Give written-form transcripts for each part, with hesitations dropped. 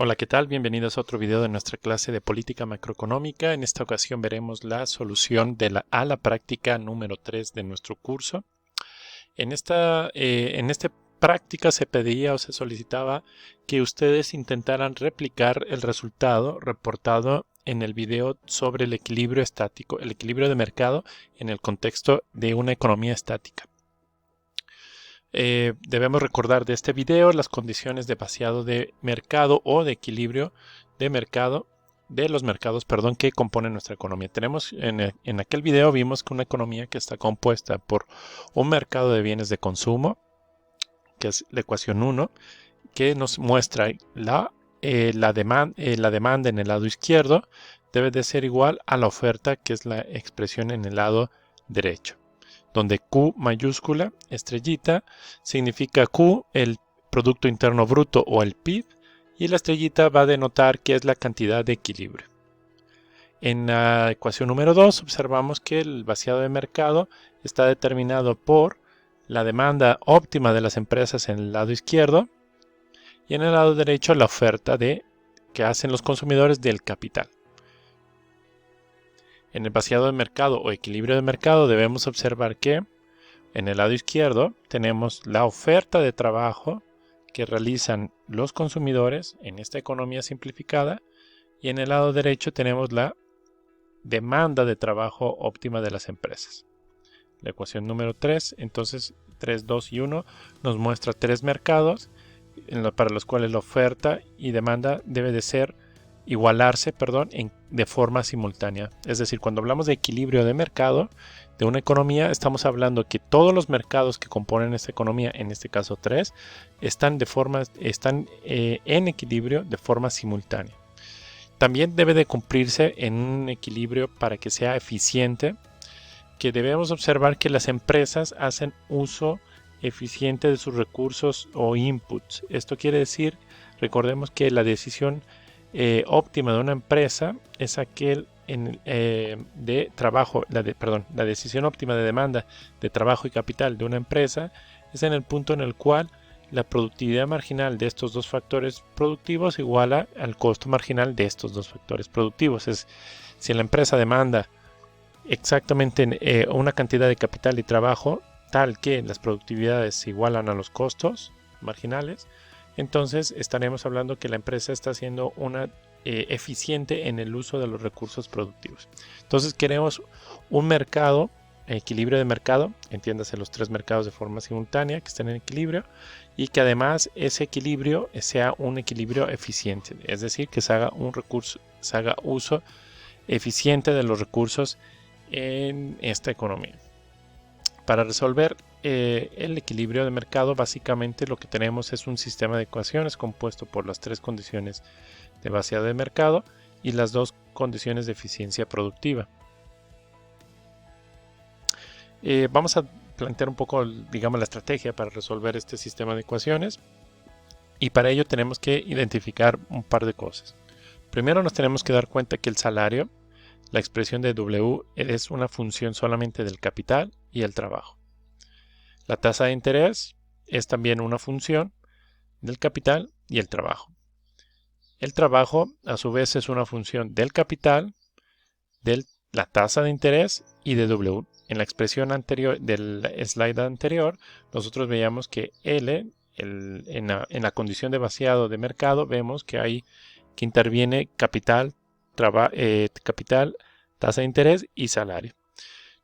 Hola, ¿qué tal? Bienvenidos a otro video de nuestra clase de política macroeconómica. En esta ocasión veremos la solución a la práctica número 3 de nuestro curso. En esta práctica se pedía o se solicitaba que ustedes intentaran replicar el resultado reportado en el video sobre el equilibrio estático, el equilibrio de mercado en el contexto de una economía estática. Debemos recordar de este video las condiciones de vaciado de mercado o de equilibrio de mercado, de los mercados, perdón, que componen nuestra economía. Tenemos en aquel video vimos que una economía que está compuesta por un mercado de bienes de consumo, que es la ecuación 1, que nos muestra la demanda en el lado izquierdo debe de ser igual a la oferta, que es la expresión en el lado derecho, donde Q mayúscula, estrellita, significa Q, el Producto Interno Bruto o el PIB, y la estrellita va a denotar que es la cantidad de equilibrio. En la ecuación número 2 observamos que el vaciado de mercado está determinado por la demanda óptima de las empresas en el lado izquierdo y en el lado derecho la oferta que hacen los consumidores del capital. En el vaciado de mercado o equilibrio de mercado debemos observar que en el lado izquierdo tenemos la oferta de trabajo que realizan los consumidores en esta economía simplificada y en el lado derecho tenemos la demanda de trabajo óptima de las empresas. La ecuación número 3, entonces 3, 2 y 1 nos muestra tres mercados para los cuales la oferta y demanda debe de igualarse de forma simultánea. Es decir, cuando hablamos de equilibrio de mercado de una economía, estamos hablando que todos los mercados que componen esta economía, en este caso 3, están en equilibrio de forma simultánea. También debe de cumplirse en un equilibrio para que sea eficiente, que debemos observar que las empresas hacen uso eficiente de sus recursos o inputs. Esto quiere decir, recordemos que la decisión óptima de una empresa es aquel de trabajo, la decisión óptima de demanda de trabajo y capital de una empresa es en el punto en el cual la productividad marginal de estos dos factores productivos iguala al costo marginal de estos dos factores productivos. Si la empresa demanda exactamente una cantidad de capital y trabajo tal que las productividades se igualan a los costos marginales, entonces estaremos hablando que la empresa está siendo eficiente en el uso de los recursos productivos. Entonces queremos un mercado, equilibrio de mercado, entiéndase los tres mercados de forma simultánea que estén en equilibrio y que además ese equilibrio sea un equilibrio eficiente, es decir, que se haga uso eficiente de los recursos en esta economía. Para resolver el equilibrio de mercado, básicamente lo que tenemos es un sistema de ecuaciones compuesto por las tres condiciones de vaciado de mercado y las dos condiciones de eficiencia productiva. Vamos a plantear un poco, digamos, la estrategia para resolver este sistema de ecuaciones, y para ello tenemos que identificar un par de cosas. Primero nos tenemos que dar cuenta que el salario, la expresión de W, es una función solamente del capital y el trabajo. La tasa de interés es también una función del capital y el trabajo. El trabajo, a su vez, es una función del capital, de la tasa de interés y de W. En la expresión anterior del slide anterior, nosotros veíamos que L, en la condición de vaciado de mercado, vemos que interviene capital, tasa de interés y salario.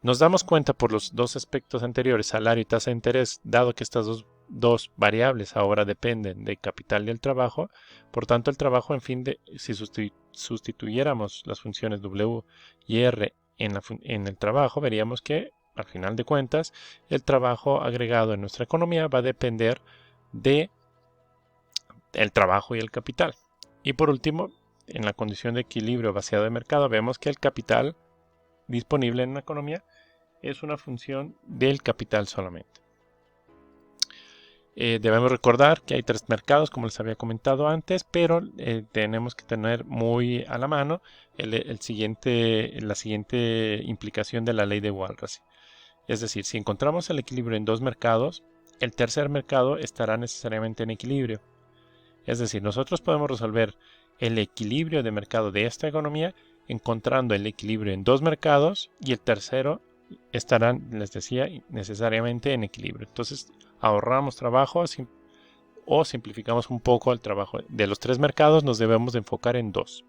Nos damos cuenta por los dos aspectos anteriores, salario y tasa de interés, dado que estas dos variables ahora dependen del capital y del trabajo. Por tanto, el trabajo, si sustituyéramos las funciones W y R en el trabajo, veríamos que, al final de cuentas, el trabajo agregado en nuestra economía va a depender del trabajo y el capital. Y por último, en la condición de equilibrio vaciado de mercado, vemos que el capital disponible en una economía es una función del capital solamente. Debemos recordar que hay tres mercados, como les había comentado antes, pero tenemos que tener muy a la mano la siguiente implicación de la ley de Walras. Es decir, si encontramos el equilibrio en dos mercados, el tercer mercado estará necesariamente en equilibrio. Es decir, nosotros podemos resolver el equilibrio de mercado de esta economía encontrando el equilibrio en dos mercados y el tercero estarán, les decía, necesariamente en equilibrio. Entonces ahorramos trabajo o simplificamos un poco el trabajo. De los tres mercados nos debemos de enfocar en dos.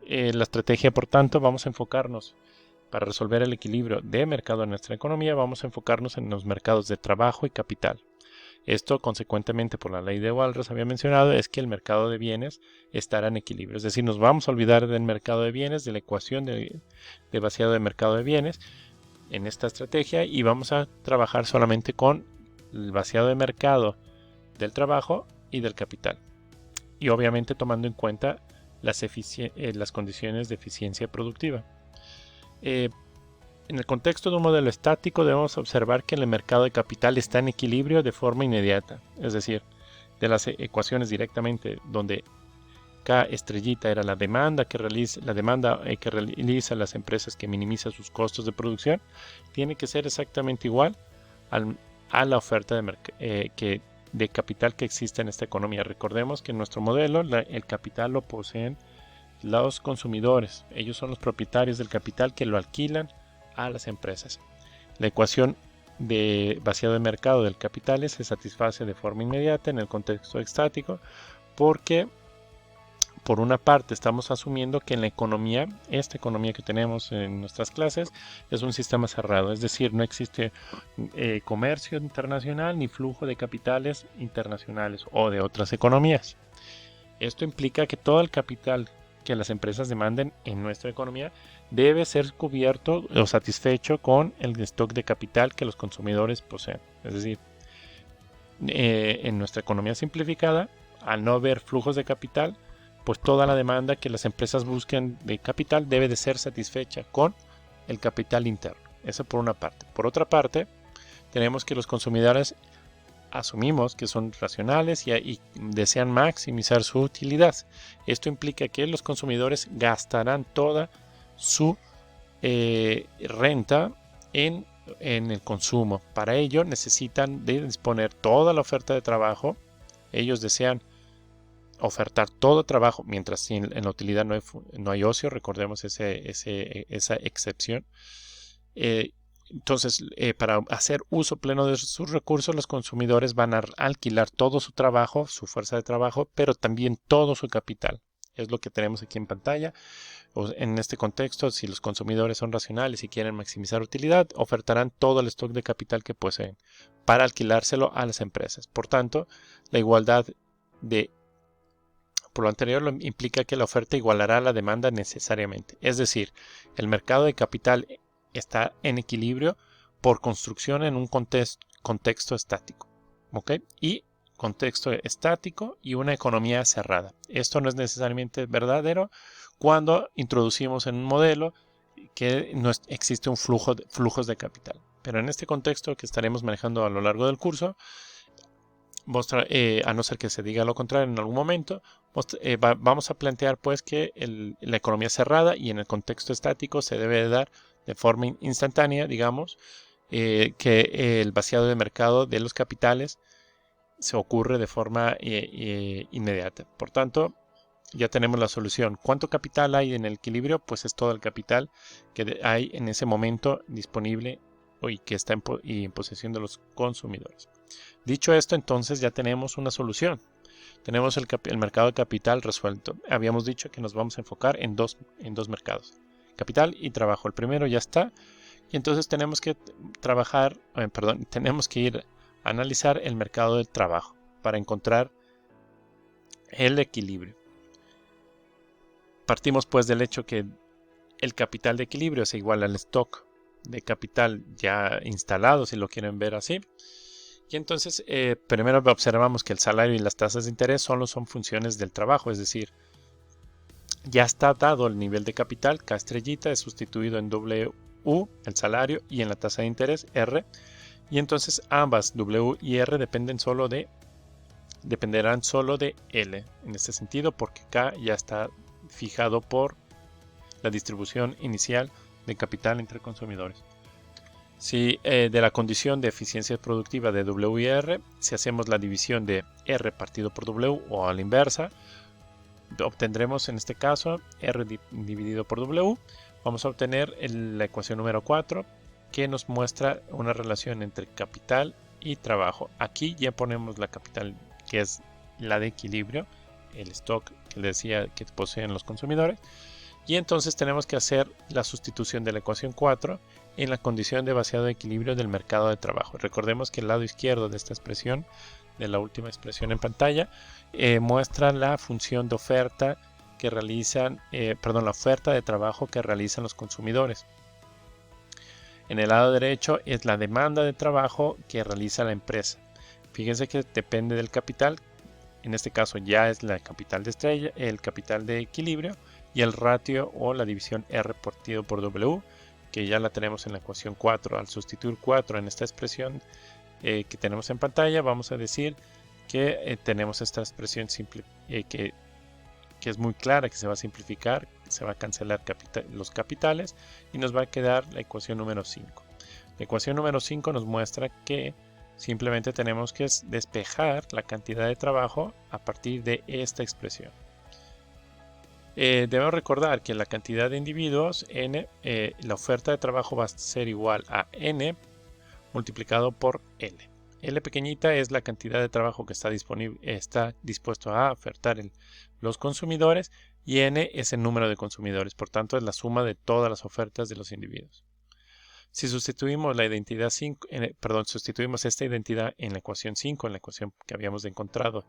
La estrategia, por tanto, vamos a enfocarnos para resolver el equilibrio de mercado en nuestra economía, vamos a enfocarnos en los mercados de trabajo y capital. Esto, consecuentemente, por la ley de Walras había mencionado, es que el mercado de bienes estará en equilibrio. Es decir, nos vamos a olvidar del mercado de bienes, de la ecuación de vaciado de mercado de bienes en esta estrategia y vamos a trabajar solamente con el vaciado de mercado del trabajo y del capital. Y obviamente tomando en cuenta las condiciones de eficiencia productiva. En el contexto de un modelo estático debemos observar que el mercado de capital está en equilibrio de forma inmediata, es decir, de las ecuaciones directamente donde K estrellita era la demanda que realiza las empresas que minimizan sus costos de producción, tiene que ser exactamente igual a la oferta de capital que existe en esta economía. Recordemos que en nuestro modelo el capital lo poseen los consumidores, ellos son los propietarios del capital que lo alquilan a las empresas. La ecuación de vaciado de mercado del capital se satisface de forma inmediata en el contexto estático porque por una parte estamos asumiendo que en la economía, esta economía que tenemos en nuestras clases es un sistema cerrado, es decir, no existe comercio internacional ni flujo de capitales internacionales o de otras economías. Esto implica que todo el capital que las empresas demanden en nuestra economía debe ser cubierto o satisfecho con el stock de capital que los consumidores poseen. Es decir, en nuestra economía simplificada, al no haber flujos de capital, pues toda la demanda que las empresas busquen de capital debe de ser satisfecha con el capital interno. Eso por una parte. Por otra parte, tenemos que los consumidores asumimos que son racionales y desean maximizar su utilidad. Esto implica que los consumidores gastarán toda su renta en el consumo. Para ello necesitan de disponer toda la oferta de trabajo. Ellos desean ofertar todo trabajo, mientras en la utilidad no hay ocio. Recordemos esa excepción. Entonces, para hacer uso pleno de sus recursos, los consumidores van a alquilar todo su trabajo, su fuerza de trabajo, pero también todo su capital. Es lo que tenemos aquí en pantalla. En este contexto, si los consumidores son racionales y quieren maximizar utilidad, ofertarán todo el stock de capital que poseen para alquilárselo a las empresas. Por tanto, la igualdad por lo anterior implica que la oferta igualará a la demanda necesariamente. Es decir, el mercado de capital está en equilibrio por construcción en un contexto estático. ¿Ok? Y contexto estático y una economía cerrada. Esto no es necesariamente verdadero cuando introducimos en un modelo que no existe un flujos de capital. Pero en este contexto que estaremos manejando a lo largo del curso, a no ser que se diga lo contrario en algún momento, vamos a plantear pues que la economía cerrada y en el contexto estático se debe dar de forma instantánea, digamos, que el vaciado de mercado de los capitales se ocurre de forma inmediata. Por tanto, ya tenemos la solución. ¿Cuánto capital hay en el equilibrio? Pues es todo el capital que hay en ese momento disponible y que está en posesión de los consumidores. Dicho esto, entonces ya tenemos una solución. Tenemos el mercado de capital resuelto. Habíamos dicho que nos vamos a enfocar en dos mercados, capital y trabajo. El primero ya está y entonces tenemos que tenemos que ir a analizar el mercado del trabajo para encontrar el equilibrio. Partimos pues del hecho que el capital de equilibrio es igual al stock de capital ya instalado, si lo quieren ver así. Y entonces primero observamos que el salario y las tasas de interés solo son funciones del trabajo, es decir, ya está dado el nivel de capital, K estrellita es sustituido en W, el salario, y en la tasa de interés, R, y entonces ambas W y R dependerán solo de L, en este sentido, porque K ya está fijado por la distribución inicial de capital entre consumidores. Si de la condición de eficiencia productiva de W y R, si hacemos la división de R partido por W o a la inversa, obtendremos en este caso R dividido por W. Vamos a obtener la ecuación número 4, que nos muestra una relación entre capital y trabajo. Aquí ya ponemos la capital, que es la de equilibrio, el stock que les decía que poseen los consumidores. Y entonces tenemos que hacer la sustitución de la ecuación 4 en la condición de vaciado de equilibrio del mercado de trabajo. Recordemos que el lado izquierdo de esta expresión, de la última expresión en pantalla, muestra la función de oferta que realizan, la oferta de trabajo que realizan los consumidores. En el lado derecho es la demanda de trabajo que realiza la empresa. Fíjense que depende del capital. En este caso ya es la capital de estrella, el capital de equilibrio y el ratio o la división R partido por W, que ya la tenemos en la ecuación 4. Al sustituir 4 en esta expresión que tenemos en pantalla, vamos a decir que tenemos esta expresión simple que es muy clara, que se va a simplificar, se va a cancelar los capitales y nos va a quedar la ecuación número 5. La ecuación número 5 nos muestra que simplemente tenemos que despejar la cantidad de trabajo a partir de esta expresión. Debemos recordar que la cantidad de individuos, N, la oferta de trabajo va a ser igual a N multiplicado por L. L pequeñita es la cantidad de trabajo que está dispuesto a ofertar los consumidores, y N es el número de consumidores, por tanto es la suma de todas las ofertas de los individuos. Si sustituimos la identidad 5, sustituimos esta identidad en la ecuación 5, en la ecuación que habíamos encontrado,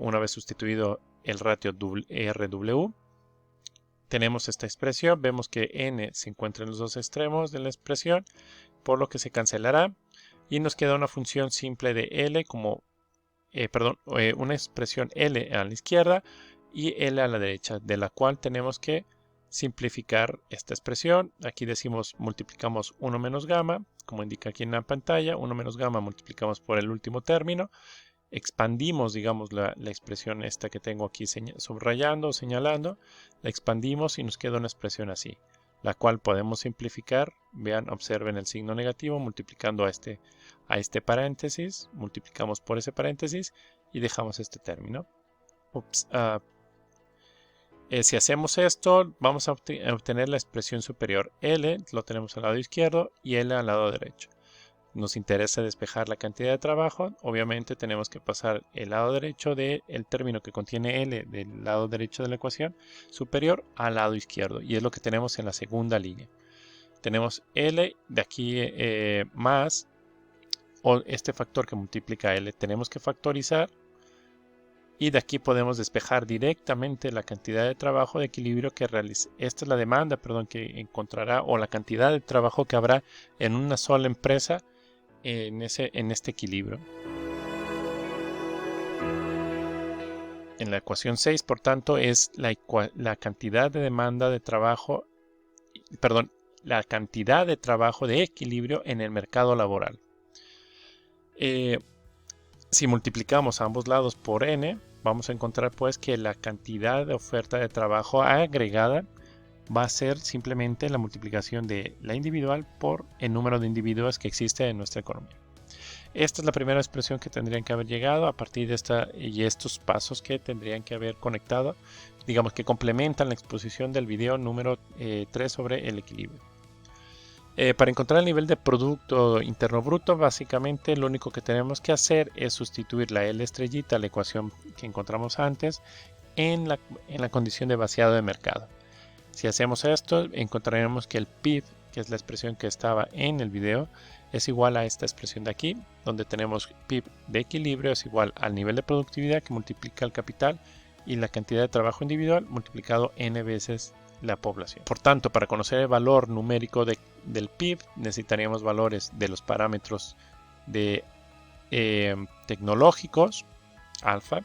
una vez sustituido el ratio RW, tenemos esta expresión. Vemos que N se encuentra en los dos extremos de la expresión, por lo que se cancelará y nos queda una función simple de L una expresión L a la izquierda y L a la derecha, de la cual tenemos que simplificar esta expresión. Aquí decimos multiplicamos 1 menos gamma, como indica aquí en la pantalla. 1 menos gamma multiplicamos por el último término, expandimos, digamos, la expresión esta que tengo aquí subrayando o señalando, la expandimos y nos queda una expresión así, la cual podemos simplificar. Vean, observen el signo negativo multiplicando a este paréntesis, multiplicamos por ese paréntesis y dejamos este término. Si hacemos esto, vamos a obtener la expresión superior. L lo tenemos al lado izquierdo y L al lado derecho. Nos interesa despejar la cantidad de trabajo. Obviamente tenemos que pasar el lado derecho del término que contiene L del lado derecho de la ecuación superior al lado izquierdo, y es lo que tenemos en la segunda línea. Tenemos L de aquí más este factor que multiplica L, tenemos que factorizar, y de aquí podemos despejar directamente la cantidad de trabajo de equilibrio que realiza. Esta es la demanda, que encontrará, o la cantidad de trabajo que habrá en una sola empresa en este equilibrio. En la ecuación 6, por tanto, es la cantidad de demanda de trabajo, la cantidad de trabajo de equilibrio en el mercado laboral. Si multiplicamos a ambos lados por N, vamos a encontrar pues que la cantidad de oferta de trabajo agregada va a ser simplemente la multiplicación de la individual por el número de individuos que existe en nuestra economía. Esta es la primera expresión que tendrían que haber llegado a partir de estos pasos que tendrían que haber conectado, digamos, que complementan la exposición del video número 3 sobre el equilibrio. Para encontrar el nivel de Producto Interno Bruto, básicamente lo único que tenemos que hacer es sustituir la L estrellita, la ecuación que encontramos antes, en la condición de vaciado de mercado. Si hacemos esto, encontraremos que el PIB, que es la expresión que estaba en el video, es igual a esta expresión de aquí, donde tenemos PIB de equilibrio es igual al nivel de productividad que multiplica el capital y la cantidad de trabajo individual multiplicado n veces la población. Por tanto, para conocer el valor numérico del PIB, necesitaríamos valores de los parámetros tecnológicos, alfa,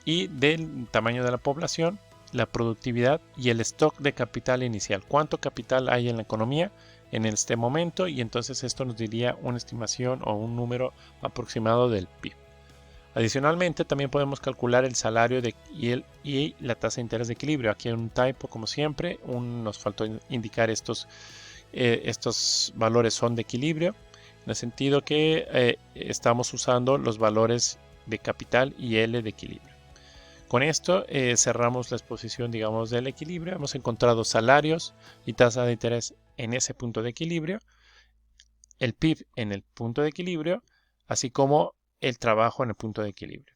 y del tamaño de la población, la productividad y el stock de capital inicial. ¿Cuánto capital hay en la economía en este momento? Y entonces esto nos diría una estimación o un número aproximado del PIB. Adicionalmente, también podemos calcular el salario y la tasa de interés de equilibrio. Aquí hay un typo, como siempre. Nos faltó indicar estos estos valores son de equilibrio, en el sentido que estamos usando los valores de capital y L de equilibrio. Con esto cerramos la exposición, digamos, del equilibrio. Hemos encontrado salarios y tasa de interés en ese punto de equilibrio, el PIB en el punto de equilibrio, así como el trabajo en el punto de equilibrio.